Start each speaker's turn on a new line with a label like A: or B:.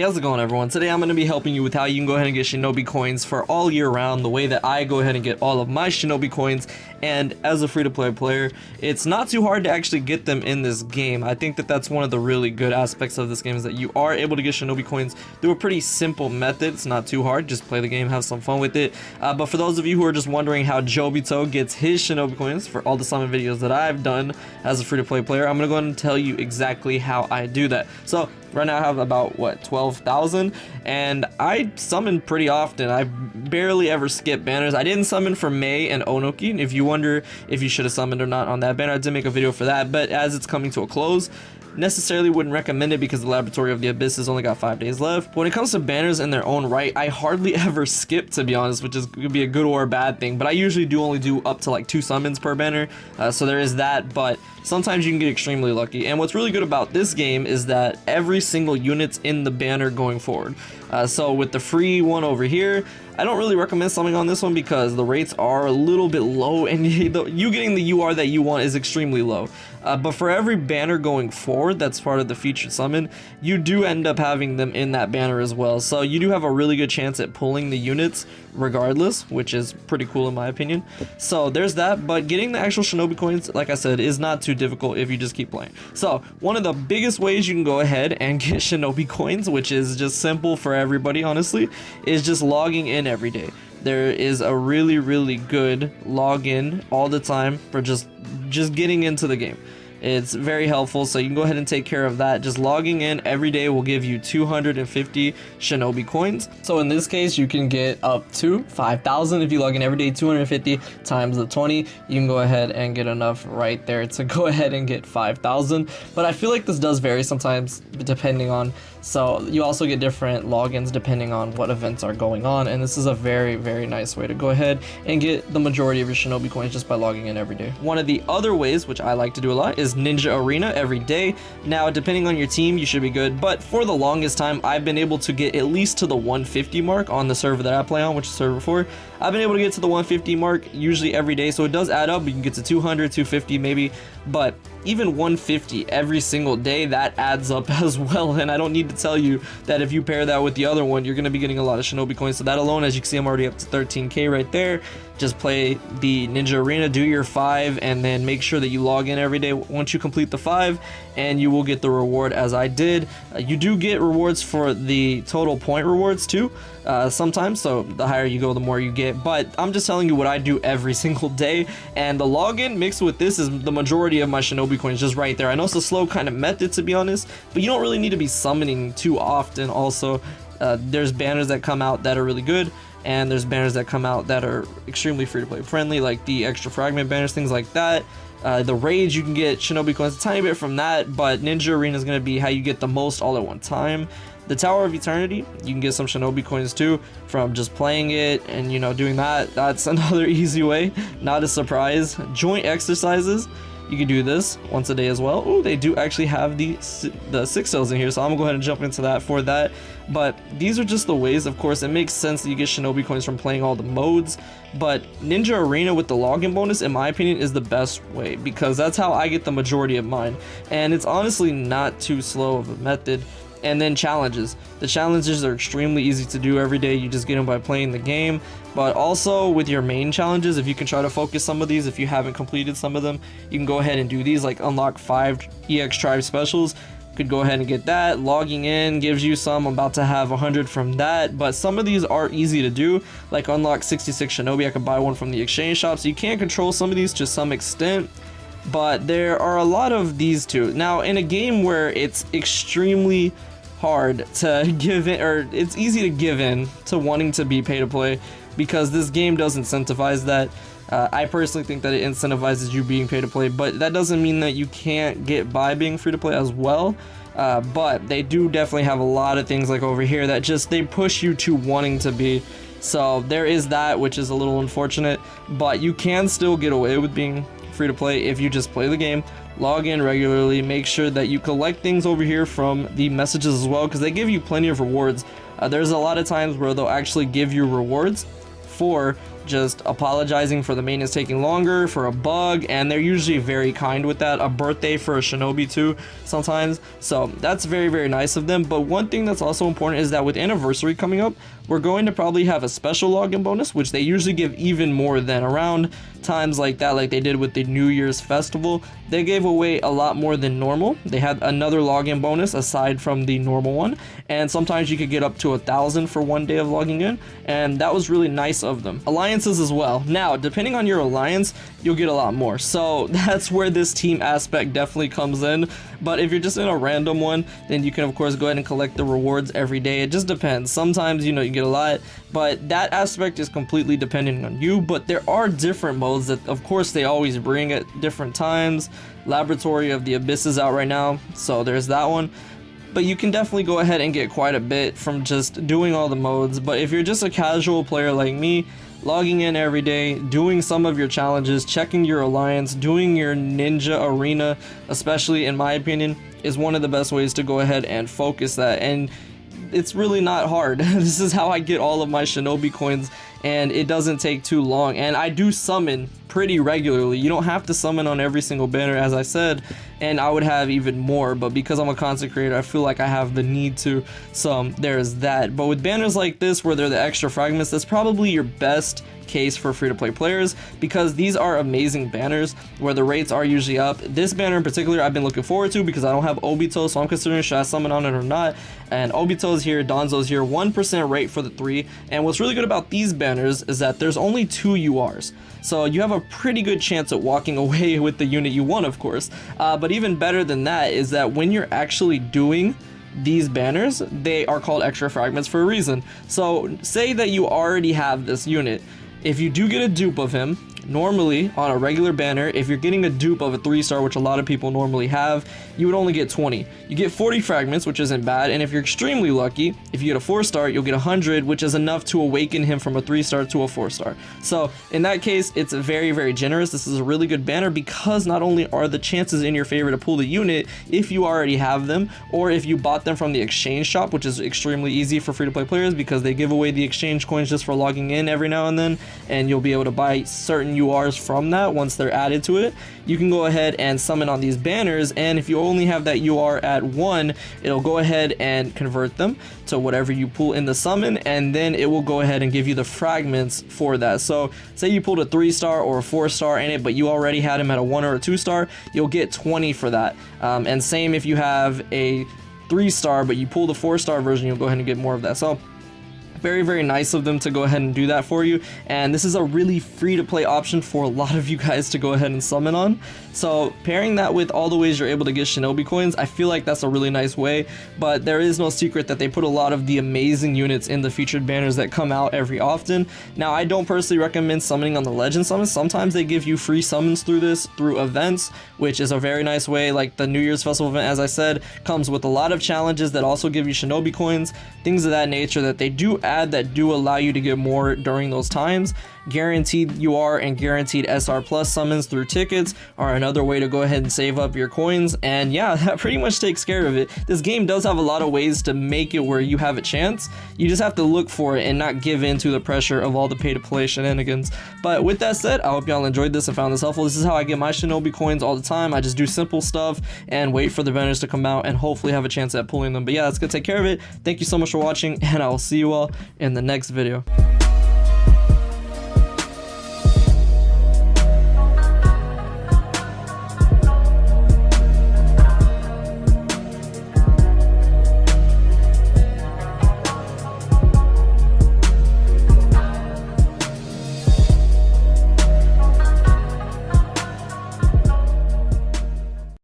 A: How's it going, everyone? Today I'm going to be helping you with how you can go ahead and get Shinobi coins for all year round, the way that I go ahead and get all of my Shinobi coins. And as a free-to-play player, it's not too hard to actually get them in this game. I think that that's one of the really good aspects of this game, is that you are able to get Shinobi coins through a pretty simple method. It's not too hard, just play the game, have some fun with it. But for those of you who are just wondering how Jobito gets his Shinobi coins for all the summon videos that I've done as a free-to-play player, I'm going to go ahead and tell you exactly how I do that. So right now I have about, 12,000, and I summon pretty often. I barely ever skip banners. I didn't summon for May and Onoki. If you wonder if you should have summoned or not on that banner, I did make a video for that, but as it's coming to a close, necessarily wouldn't recommend it because the Laboratory of the Abyss has only got 5 days left. But when it comes to banners in their own right, I hardly ever skip, to be honest, which is could be a good or a bad thing, but I usually only do up to like 2 summons per banner, so there is that. But sometimes you can get extremely lucky, and what's really good about this game is that every single unit's in the banner going forward. So with the free one over here, I don't really recommend summoning on this one because the rates are a little bit low, and you getting the UR that you want is extremely low. But for every banner going forward that's part of the featured summon, you do end up having them in that banner as well. So you do have a really good chance at pulling the units regardless, which is pretty cool in my opinion. So there's that, but getting the actual Shinobi coins, like I said, is not too difficult if you just keep playing. So one of the biggest ways you can go ahead and get Shinobi coins, which is just simple for everybody honestly, is just logging in every day. There is a really good login all the time for just getting into the game. It's very helpful, so you can go ahead and take care of that. Just logging in every day will give you 250 Shinobi coins. So in this case, you can get up to 5,000 if you log in every day. 250 times the 20, you can go ahead and get enough right there to go ahead and get 5,000. But I feel like this does vary sometimes depending on, so you also get different logins depending on what events are going on, and this is a very nice way to go ahead and get the majority of your Shinobi coins just by logging in every day. One of the other ways, which I like to do a lot, is Ninja Arena every day. Now, depending on your team, you should be good, but for the longest time, I've been able to get at least to the 150 mark on the server that I play on, which is server 4. I've been able to get to the 150 mark usually every day, so it does add up. You can get to 200, 250 maybe, but even 150 every single day, that adds up as well. And I don't need to tell you that if you pair that with the other one, you're going to be getting a lot of Shinobi coins. So that alone, as you can see, I'm already up to 13k right there. Just play the Ninja Arena, do your 5, and then make sure that you log in every day once you complete the 5, and you will get the reward as I did. You do get rewards for the total point rewards too, sometimes, so the higher you go, the more you get. But I'm just telling you what I do every single day, and the login mixed with this is the majority of my Shinobi coins just right there. I know it's a slow kind of method, to be honest, but you don't really need to be summoning too often. Also, there's banners that come out that are really good, and there's banners that come out that are extremely free-to-play friendly, like the extra fragment banners, things like that. The Rage, you can get Shinobi coins a tiny bit from that, but Ninja Arena is going to be how you get the most all at one time. The Tower of Eternity, you can get some Shinobi coins too from just playing it and, you know, doing that. That's another easy way, not a surprise. Joint exercises, you can do this once a day as well. Oh, they do actually have the 6 cells in here, so I'm gonna go ahead and jump into that for that. But these are just the ways. Of course, it makes sense that you get Shinobi coins from playing all the modes, but Ninja Arena with the login bonus, in my opinion, is the best way because that's how I get the majority of mine, and it's honestly not too slow of a method. And then challenges. The challenges are extremely easy to do every day. You just get them by playing the game. But also with your main challenges, if you can try to focus some of these, if you haven't completed some of them, you can go ahead and do these, like unlock 5 EX Tribe specials. You could go ahead and get that. Logging in gives you some. I'm about to have 100 from that. But some of these are easy to do, like unlock 66 Shinobi. I could buy one from the exchange shop. So you can control some of these to some extent, but there are a lot of these too. Now, in a game where it's extremely hard to give in, or it's easy to give in to wanting to be pay to play, because this game does incentivize that. I personally think that it incentivizes you being pay to play, but that doesn't mean that you can't get by being free to play as well. But they do definitely have a lot of things like over here that just they push you to wanting to be. So there is that, which is a little unfortunate, but you can still get away with being free to play if you just play the game, log in regularly, make sure that you collect things over here from the messages as well, because they give you plenty of rewards. There's a lot of times where they'll actually give you rewards for just apologizing for the maintenance taking longer, for a bug, and they're usually very kind with that. A birthday for a Shinobi too sometimes, so that's very, very nice of them. But one thing that's also important is that with anniversary coming up, we're going to probably have a special login bonus, which they usually give even more than around times like that, like they did with the New Year's festival. They gave away a lot more than normal. They had another login bonus aside from the normal one, and sometimes you could get up to 1,000 for one day of logging in, and that was really nice of them. Alliances as well. Now, depending on your alliance, you'll get a lot more, so that's where this team aspect definitely comes in. But if you're just in a random one, then you can of course go ahead and collect the rewards every day. It just depends. Sometimes, you know, you get a lot, but that aspect is completely dependent on you. But there are different modes that of course they always bring at different times. Laboratory of the Abyss is out right now, so there's that one. But you can definitely go ahead and get quite a bit from just doing all the modes. But if you're just a casual player like me, logging in every day, doing some of your challenges, checking your alliance, doing your ninja arena, especially in my opinion, is one of the best ways to go ahead and focus that. And it's really not hard. This is how I get all of my Shinobi coins, and it doesn't take too long. And I do summon pretty regularly. You don't have to summon on every single banner, as I said, and I would have even more, but because I'm a content creator, I feel like I have the need to, so there's that. But with banners like this, where they're the extra fragments, that's probably your best case for free-to-play players, because these are amazing banners where the rates are usually up. This banner in particular I've been looking forward to because I don't have Obito, so I'm considering should I summon on it or not. And Obito's here, Danzo's here, 1% rate for the 3. And what's really good about these banners is that there's only 2 URs, so you have a pretty good chance at walking away with the unit you want, of course. But even better than that is that when you're actually doing these banners, they are called extra fragments for a reason. So say that you already have this unit. If you do get a dupe of him, normally on a regular banner, if you're getting a dupe of a 3-star, which a lot of people normally have, you would only get 20. You get 40 fragments, which isn't bad, and if you're extremely lucky, if you get a 4-star, you'll get 100, which is enough to awaken him from a 3-star to a 4-star. So in that case, it's very, very generous. This is a really good banner because not only are the chances in your favor to pull the unit if you already have them, or if you bought them from the exchange shop, which is extremely easy for free-to-play players because they give away the exchange coins just for logging in every now and then, and you'll be able to buy certain URs from that once they're added to it. You can go ahead and summon on these banners, and if you only have that UR at 1, it'll go ahead and convert them to whatever you pull in the summon, and then it will go ahead and give you the fragments for that. So say you pulled a 3-star or a 4-star in it, but you already had him at a 1 or a 2-star, you'll get 20 for that. And same if you have a 3-star but you pull the 4-star version, you'll go ahead and get more of that. So very, very nice of them to go ahead and do that for you, and this is a really free to play option for a lot of you guys to go ahead and summon on. So pairing that with all the ways you're able to get Shinobi coins, I feel like that's a really nice way. But there is no secret that they put a lot of the amazing units in the featured banners that come out every often. Now, I don't personally recommend summoning on the legend summons. Sometimes they give you free summons through this, through events, which is a very nice way. Like the New Year's festival event, as I said, comes with a lot of challenges that also give you Shinobi coins, things of that nature that they do add that do allow you to get more during those times. Guaranteed UR and guaranteed SR plus summons through tickets are another way to go ahead and save up your coins, and yeah, that pretty much takes care of it. This game does have a lot of ways to make it where you have a chance. You just have to look for it and not give in to the pressure of all the pay to play shenanigans. But with that said, I hope y'all enjoyed this and found this helpful. This is how I get my Shinobi coins all the time. I just do simple stuff and wait for the banners to come out and hopefully have a chance at pulling them. But yeah, that's gonna take care of it. Thank you so much for watching, and I will see you all in the next video.